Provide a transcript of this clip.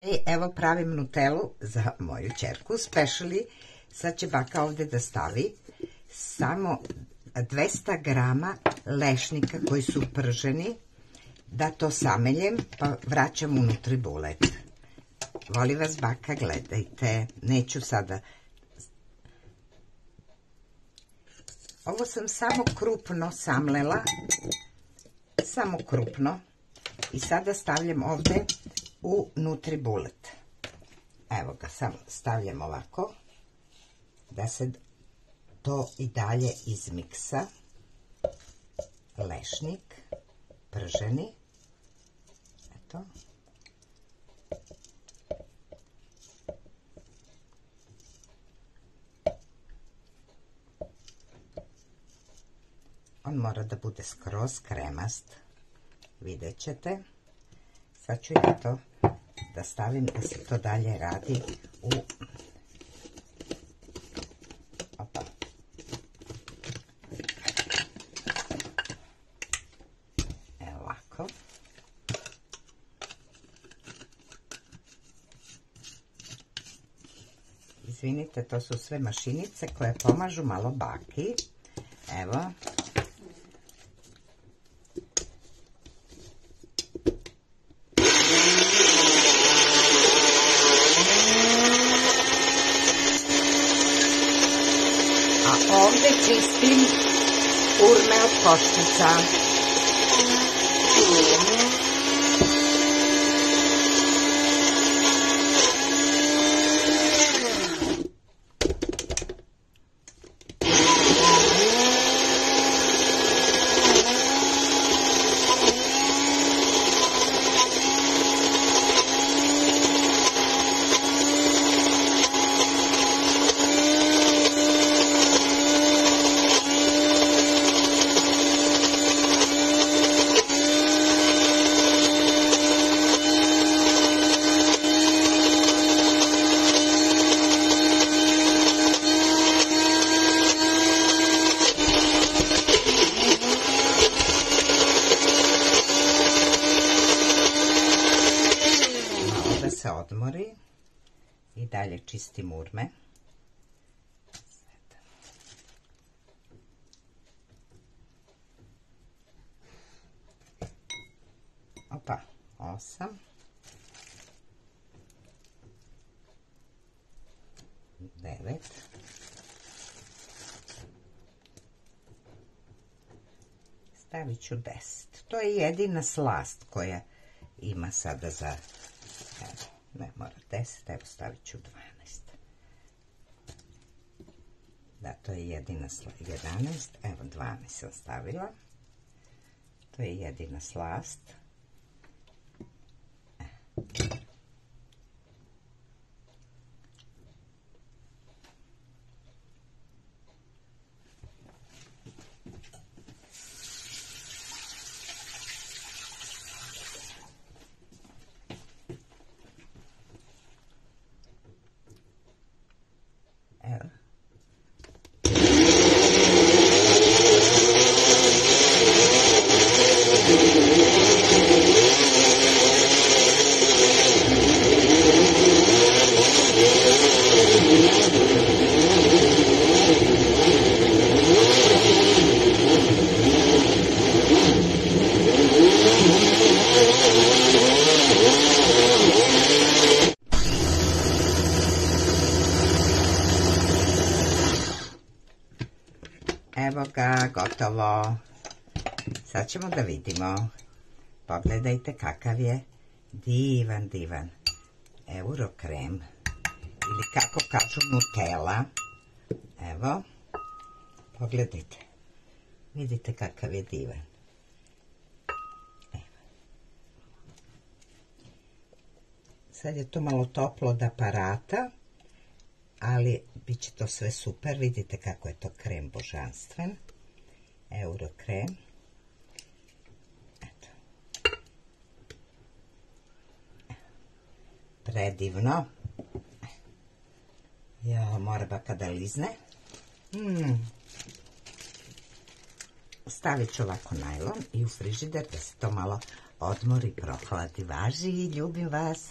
Evo pravim nutelu za moju ćerku, specially. Sad će baka ovdje da stavi samo 200 grama lešnika koji su prženi, da to sameljem, pa vraćam unutri bulet. Voli vas baka, gledajte, neću sada. Ovo sam samo krupno samlela, samo krupno, i sada stavljam ovdje u nutri bulet. Evo ga, samo stavljam ovako, da se to i dalje izmiksa. Lešnik, prženi, eto. On mora da bude skroz kremast, vidjet ćete. Sad ću ja to da stavim da se to dalje radi u... Opa. Evo ovako. Izvinite, to su sve mašinice koje pomažu malo baki. Evo. Ovdje čistim urme od koštica. Se odmori i dalje čistim urme. Opa, 8, 9, stavit ću 10. To je jedina slast koja ima sada za... Evo, ne mora 10, evo stavit ću 12. Da, to je jedina 11, evo 12 sam stavila. To je jedina slast. Evo ga, gotovo. Sad ćemo da vidimo. Pogledajte kakav je divan, divan Eurokrem. Ili kako kažu Nutella. Evo. Pogledajte. Vidite kakav je divan. Evo. Sad je to malo toplo od aparata, ali bit će to sve super. Vidite kako je to krem božanstven. Eurokrem. Eto. Predivno. Ja, mora baka da lizne. Stavit ću ovako najlon i u frižider da se to malo odmori, prohladi. Važi, ljubim vas.